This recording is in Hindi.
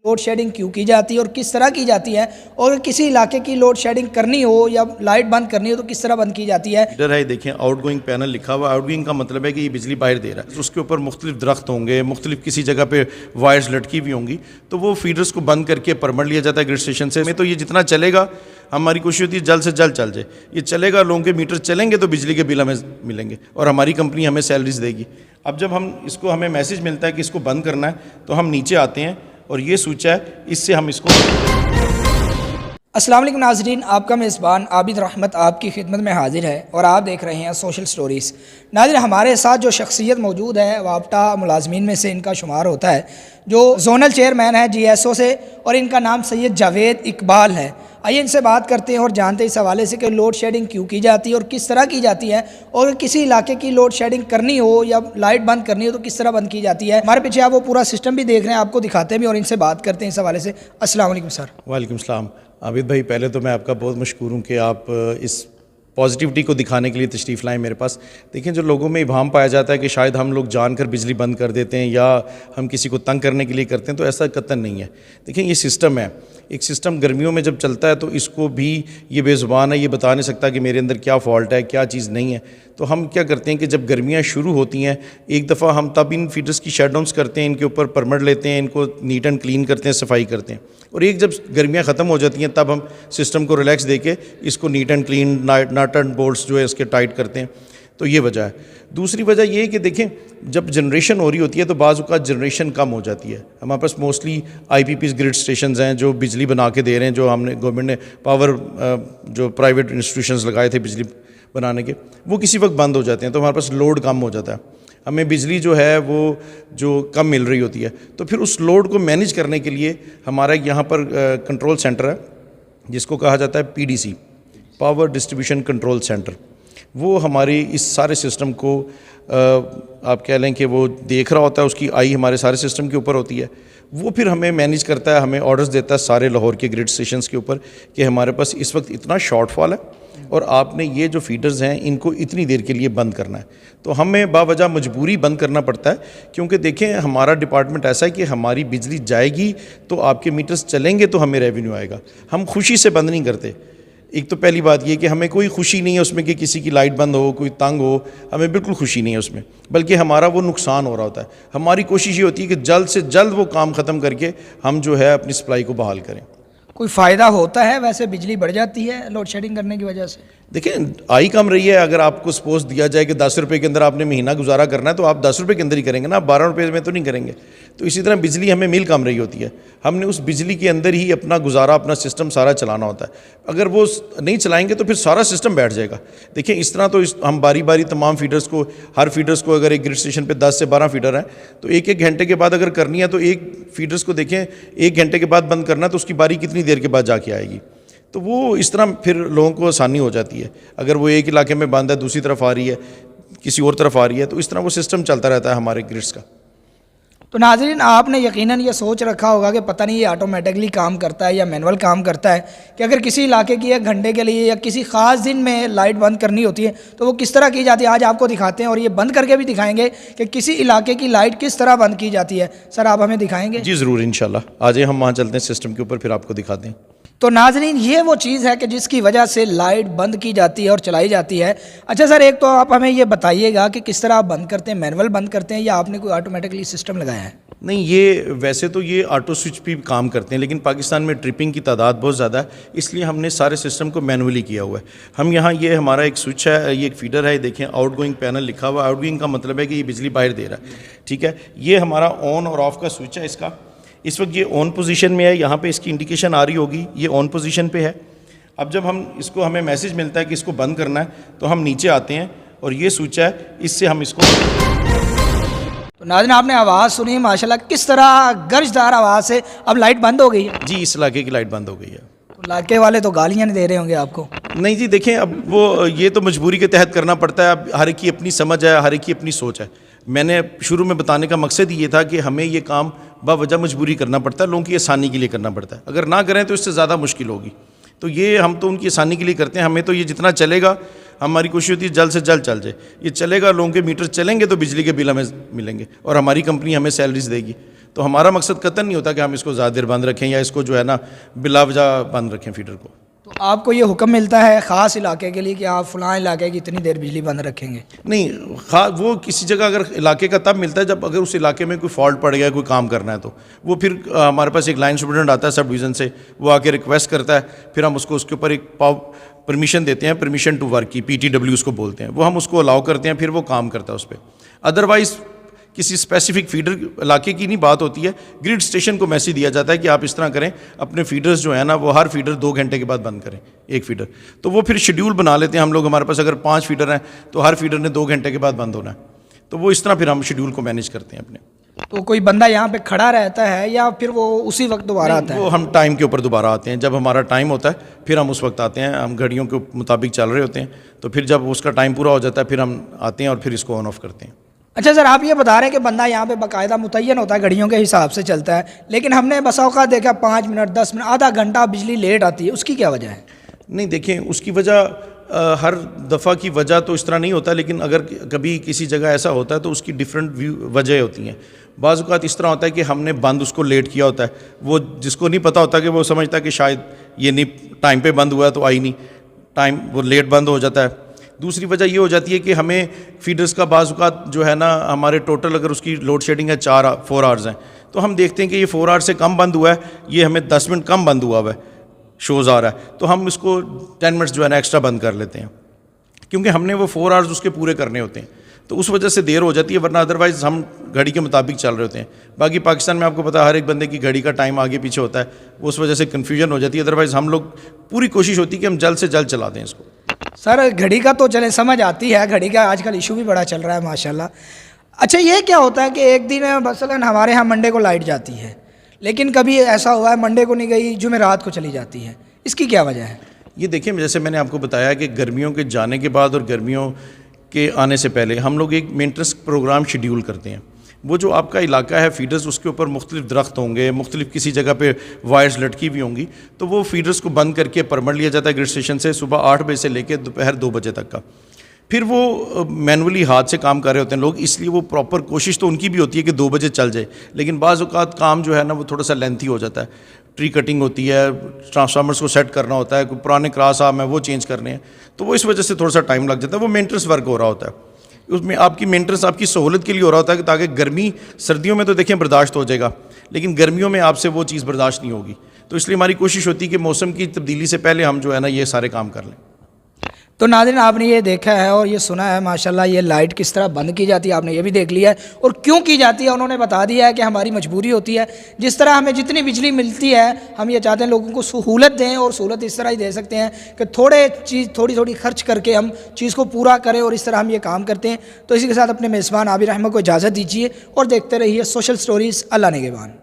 लोड शेडिंग क्यों की जाती है और किस तरह की जाती है, और किसी इलाके की लोड शेडिंग करनी हो या लाइट बंद करनी हो तो किस तरह बंद की जाती है। इधर है, देखें आउटगोइंग पैनल लिखा हुआ है। आउटगोइंग का मतलब है कि ये बिजली बाहर दे रहा है। तो उसके ऊपर मुख्तलिफ दरख्त होंगे, मुख्तलिफ किसी जगह पे वायर्स लटकी हुई होंगी, तो वो फीडर्स को बंद करके परमिट लिया जाता है ग्रिड स्टेशन से। में तो ये जितना चलेगा, हमारी कोशिश होती है जल्द से जल्द चल जाए। ये चलेगा, लोगों के मीटर चलेंगे तो बिजली के बिल हमें मिलेंगे और हमारी कंपनी हमें सैलरीज देगी। अब जब हमें मैसेज मिलता है कि इसको बंद करना है, तो हम नीचे आते हैं और ये स्विच है, इससे हम इसको। अस्सलाम वालेकुम नाज़रीन, आपका मेज़बान आबिद रहमत आपकी खिदमत में हाजिर है और आप देख रहे हैं सोशल स्टोरीज़। नाज़रीन, हमारे साथ जो शख्सियत मौजूद है वापटा मुलाजमीन में से इनका शुमार होता है, जो जोनल चेयरमैन है GSO से, और इनका नाम सैयद जावेद इकबाल है। आइए इनसे बात करते हैं और जानते हैं इस हवाले से कि लोड शेडिंग क्यों की जाती है और किस तरह की जाती है, और किसी इलाके की लोड शेडिंग करनी हो या लाइट बंद करनी हो तो किस तरह बंद की जाती है। हमारे पीछे आप वो पूरा सिस्टम भी देख रहे हैं, आपको दिखाते हैं भी और इनसे बात करते हैं इस हवाले से। अस्सलाम वालेकुम सर। वालेकुम सलाम। आबिद भाई, पहले तो मैं आपका बहुत मशकूर हूँ कि आप इस पॉजिटिविटी को दिखाने के लिए तशरीफ़ लाएँ मेरे पास। देखें, जो लोगों में इबाम पाया जाता है कि शायद हम लोग जानकर बिजली बंद कर देते हैं या हम किसी को तंग करने के लिए करते हैं, तो ऐसा कतई नहीं है। देखें, ये सिस्टम है, एक सिस्टम गर्मियों में जब चलता है तो इसको भी ये बेज़ुबान है, ये बता नहीं सकता कि मेरे अंदर क्या फ़ॉल्ट है, क्या चीज़ नहीं है। तो हम क्या करते हैं कि जब गर्मियाँ शुरू होती हैं, एक दफ़ा हम तब इन फीडर्स की शटडाउन्स करते हैं, इनके ऊपर परमिट लेते हैं, इनको नीट एंड क्लीन करते हैं, सफाई करते हैं, और एक जब गर्मियाँ ख़त्म हो जाती हैं तब हम सिस्टम को रिलैक्स देके इसको neat and clean, nut and bolts जो है इसके टाइट करते हैं। तो ये वजह है। दूसरी वजह ये है कि देखें, जब जनरेशन हो रही होती है तो बाज़ औक़ात जनरेशन कम हो जाती है। हमारे पास मोस्टली IPPs ग्रिड स्टेशंस हैं जो बिजली बना के दे रहे हैं, जो हमने गवर्नमेंट ने पावर जो प्राइवेट इंस्टीट्यूशंस लगाए थे बिजली बनाने के, वो किसी वक्त बंद हो जाते हैं, तो हमारे पास लोड कम हो जाता है। हमें बिजली जो है वो जो कम मिल रही होती है, तो फिर उस लोड को मैनेज करने के लिए हमारा यहाँ पर कंट्रोल सेंटर है जिसको कहा जाता है PDC, power distribution control centre. वो हमारी इस सारे सिस्टम को आप कह लें कि वो देख रहा होता है, उसकी आई हमारे सारे सिस्टम के ऊपर होती है। वो फिर हमें मैनेज करता है, हमें ऑर्डर्स देता है सारे लाहौर के ग्रिड स्टेशंस के ऊपर कि हमारे पास इस वक्त इतना शॉर्टफॉल है और आपने ये जो फीडर्स हैं इनको इतनी देर के लिए बंद करना है। तो हमें बावजह मजबूरी बंद करना पड़ता है, क्योंकि देखें, हमारा डिपार्टमेंट ऐसा है कि हमारी बिजली जाएगी तो आपके मीटर्स चलेंगे तो हमें रेवेन्यू आएगा। हम खुशी से बंद नहीं करते। एक तो पहली बात ये कि हमें कोई खुशी नहीं है उसमें कि किसी की लाइट बंद हो, कोई तंग हो, हमें बिल्कुल खुशी नहीं है उसमें, बल्कि हमारा वो नुकसान हो रहा होता है। हमारी कोशिश ये होती है कि जल्द से जल्द वो काम ख़त्म करके हम जो है अपनी सप्लाई को बहाल करें। कोई फ़ायदा होता है वैसे, बिजली बढ़ जाती है लोड शेडिंग करने की वजह से? देखिए, आई कम रही है। अगर आपको सपोज दिया जाए कि 10 रुपये के अंदर आपने महीना गुजारा करना है, तो आप 10 रुपये के अंदर ही करेंगे ना, आप 12 रुपये में तो नहीं करेंगे। तो इसी तरह बिजली हमें मिल कम रही होती है, हमने उस बिजली के अंदर ही अपना गुजारा, अपना सिस्टम सारा चलाना होता है। अगर वो नहीं चलाएंगे तो फिर सारा सिस्टम बैठ जाएगा। देखिए, इस तरह तो हम बारी बारी तमाम फीडर्स को, हर फीडर्स को, अगर एक ग्रिड स्टेशन पे 10 से 12 फीडर हैं, तो एक एक घंटे के बाद अगर करनी है तो एक फीडर्स को देखें, 1 घंटे के बाद बंद करना, तो उसकी बारी कितनी देर के बाद जाके आएगी। तो वो इस तरह फिर लोगों को आसानी हो जाती है। अगर वो एक इलाके में बंद है, दूसरी तरफ आ रही है, किसी और तरफ आ रही है, तो इस तरह वो सिस्टम चलता रहता है हमारे ग्रिड्स का। तो नाज़रीन, आपने यकीनन ये सोच रखा होगा कि पता नहीं ये ऑटोमेटिकली काम करता है या मैनुअल काम करता है, कि अगर किसी इलाके की 1 घंटे के लिए या किसी ख़ास दिन में लाइट बंद करनी होती है तो वो किस तरह की जाती है। आज आपको दिखाते हैं और ये बंद करके भी दिखाएंगे कि किसी इलाके की लाइट किस तरह बंद की जाती है। सर, आप हमें दिखाएंगे? जी ज़रूर, इंशाल्लाह। आज हम वहाँ चलते हैं सिस्टम के ऊपर, फिर आपको दिखाते हैं। तो नाज़रीन, ये वो चीज़ है कि जिसकी वजह से लाइट बंद की जाती है और चलाई जाती है। अच्छा सर, एक तो आप हमें ये बताइएगा कि किस तरह आप बंद करते हैं, मैनुअल बंद करते हैं या आपने कोई ऑटोमेटिकली सिस्टम लगाया है? नहीं, ये वैसे तो ये ऑटो स्विच भी काम करते हैं, लेकिन पाकिस्तान में ट्रिपिंग की तादाद बहुत ज़्यादा है, इसलिए हमने सारे सिस्टम को मैनुअली किया हुआ है। हम यहाँ, ये हमारा एक स्विच है, ये एक फीडर है, देखें आउटगोइंग पैनल लिखा हुआ है। आउटगोइंग का मतलब है कि ये बिजली बाहर दे रहा है, ठीक है। ये हमारा ऑन और ऑफ़ का स्विच है इसका। इस वक्त ये ऑन पोजीशन में है, यहाँ पे इसकी इंडिकेशन आ रही होगी, ये ऑन पोजीशन पे है। अब जब हमें मैसेज मिलता है कि इसको बंद करना है, तो हम नीचे आते हैं और ये स्विच है, इससे हम इसको। तो नाज़रीन, आपने आवाज़ सुनी माशाल्लाह, किस तरह गर्जदार आवाज़ से अब लाइट बंद हो गई है। जी, इस इलाके की लाइट बंद हो गई है। तो इलाके वाले तो गालियाँ नहीं दे रहे होंगे आपको? नहीं जी, देखें, अब वो ये तो मजबूरी के तहत करना पड़ता है। अब हर एक की अपनी समझ है, हर एक की अपनी सोच है। मैंने शुरू में बताने का मकसद ये था कि हमें ये काम बावजह मजबूरी करना पड़ता है, लोगों की आसानी के लिए करना पड़ता है। अगर ना करें तो इससे ज़्यादा मुश्किल होगी। तो ये हम तो उनकी आसानी के लिए करते हैं। हमें तो ये जितना चलेगा, हमारी कोशिश होती है जल्द से जल्द चल जाए। ये चलेगा, लोगों के मीटर चलेंगे तो बिजली के बिल हमें मिलेंगे और हमारी कंपनी हमें सैलरीज देगी। तो हमारा मकसद कतई नहीं होता कि हम इसको ज़्यादा देर बंद रखें या इसको जो है ना बिलावजा बंद रखें फीडर को। तो आपको ये हुक्म मिलता है ख़ास इलाके के लिए कि आप फ़लाँ इलाके की इतनी देर बिजली बंद रखेंगे? नहीं, वो किसी जगह अगर इलाके का तब मिलता है जब अगर उस इलाके में कोई फॉल्ट पड़ गया, कोई काम करना है तो वो फिर हमारे पास एक लाइन सुपरिटेंडेंट आता है सब डिवीज़न से, वो आके रिक्वेस्ट करता है, फिर हम उसको उसके ऊपर एक परमिशन देते हैं, परमिशन टू वर्क की PTW उसको बोलते हैं, वो हम उसको अलाउ करते हैं, फिर वो काम करता है उस पर। अदरवाइज़ किसी स्पेसिफिक फीडर इलाके की नहीं बात होती है, ग्रिड स्टेशन को मैसेज दिया जाता है कि आप इस तरह करें, अपने फीडर्स जो है ना वो हर फीडर 2 घंटे के बाद बंद करें, एक फीडर। तो वो फिर शेड्यूल बना लेते हैं हम लोग, हमारे पास अगर 5 फीडर हैं तो हर फीडर ने 2 घंटे के बाद बंद होना है, तो वो इस तरह फिर हम शेड्यूल को मैनेज करते हैं अपने। तो कोई बंदा यहाँ पे खड़ा रहता है या फिर वो उसी वक्त दोबारा आता है? वो हम टाइम के ऊपर दोबारा आते हैं, जब हमारा टाइम होता है फिर हम उस वक्त आते हैं, हम घड़ियों के मुताबिक चल रहे होते हैं, तो फिर जब उसका टाइम पूरा हो जाता है फिर हम आते हैं और फिर इसको ऑन ऑफ करते हैं। अच्छा सर, आप ये बता रहे हैं कि बंदा यहाँ पे बाकायदा मुतय्यन होता है, घड़ियों के हिसाब से चलता है, लेकिन हमने बसा औक़ात देखा 5 मिनट 10 मिनट आधा घंटा बिजली लेट आती है, उसकी क्या वजह है? नहीं देखें, उसकी वजह हर दफ़ा की वजह तो इस तरह नहीं होता, लेकिन अगर कभी किसी जगह ऐसा होता है तो उसकी डिफरेंट वजह होती हैं। बाज़ औक़ात इस तरह होता है कि हमने बंद उसको लेट किया होता है, वो जिसको नहीं पता होता कि वो समझता है कि शायद ये नहीं टाइम पे बंद हुआ है तो आई नहीं, टाइम वो लेट बंद हो जाता है। दूसरी वजह ये हो जाती है कि हमें फीडर्स का बाज़ औक़ात जो है ना, हमारे टोटल अगर उसकी लोड शेडिंग है 4 आवर्स हैं, तो हम देखते हैं कि ये 4 आवर्स से कम बंद हुआ है, ये हमें 10 मिनट कम बंद हुआ है, शोज़ आ रहा है, तो हम इसको 10 मिनट्स जो है ना एक्स्ट्रा बंद कर लेते हैं, क्योंकि हमने वो 4 आवर्स उसके पूरे करने होते हैं, तो उस वजह से देर हो जाती है, वरना अदरवाइज़ हम घड़ी के मुताबिक चल रहे होते हैं। बाकी पाकिस्तान में आपको पता है हर एक बंदे की घड़ी का टाइम आगे पीछे होता है, उस वजह से कन्फ्यूजन हो जाती है। अदरवाइज़ हम लोग पूरी कोशिश होती है कि हम जल्द से जल्द चला दें इसको। सर घड़ी का तो चले समझ आती है, घड़ी का आजकल इशू भी बड़ा चल रहा है माशाल्लाह। अच्छा, ये क्या होता है कि एक दिन मसलन हमारे यहाँ मंडे को लाइट जाती है, लेकिन कभी ऐसा हुआ है मंडे को नहीं गई, जुमेरात को चली जाती है, इसकी क्या वजह है? ये देखिए, जैसे मैंने आपको बताया कि गर्मियों के जाने के बाद और गर्मियों के आने से पहले हम लोग एक मेंटेनेंस प्रोग्राम शेड्यूल करते हैं। वो जो आपका इलाका है फीडर्स, उसके ऊपर मुख्तलिफ दरख्त होंगे, मुख्तलिफ किसी जगह पे वायर्स लटकी हुई होंगी, तो वो फीडर्स को बंद करके परमिट लिया जाता है ग्रिड स्टेशन से, सुबह 8 बजे से लेकर दोपहर 2 बजे तक का। फिर वो मैनुअली हाथ से काम कर रहे होते हैं लोग, इसलिए वो प्रॉपर कोशिश तो उनकी भी होती है कि 2 बजे चल जाए, लेकिन बाज़ औक़ात काम जो है ना वो थोड़ा सा लेंथी हो जाता है। ट्री कटिंग होती है, ट्रांसफार्मर्स को सेट करना होता है, कोई पुराने क्रॉस आर्म है वो चेंज करने हैं, तो वो इस वजह से थोड़ा सा टाइम लग जाता है। वो मेंटेनेंस वर्क हो रहा होता है, उसमें आपकी मेंटेनेंस आपकी सहूलत के लिए हो रहा होता है कि ताकि गर्मी सर्दियों में तो देखें बर्दाश्त हो जाएगा, लेकिन गर्मियों में आपसे वो चीज़ बर्दाश्त नहीं होगी, तो इसलिए हमारी कोशिश होती है कि मौसम की तब्दीली से पहले हम जो है ना ये सारे काम कर लें। तो नाज़रीन, आपने ये देखा है और ये सुना है माशाल्लाह, ये लाइट किस तरह बंद की जाती है आपने ये भी देख लिया है, और क्यों की जाती है उन्होंने बता दिया है कि हमारी मजबूरी होती है। जिस तरह हमें जितनी बिजली मिलती है हम ये चाहते हैं लोगों को सहूलत दें, और सहूलत इस तरह ही दे सकते हैं कि थोड़ी थोड़ी खर्च करके हम चीज़ को पूरा करें, और इस तरह हम ये काम करते हैं। तो इसी के साथ अपने मेज़बान आबिर अहमद को इजाज़त दीजिए और देखते रहिए सोशल स्टोरीज़। अल्लाह निगहबान।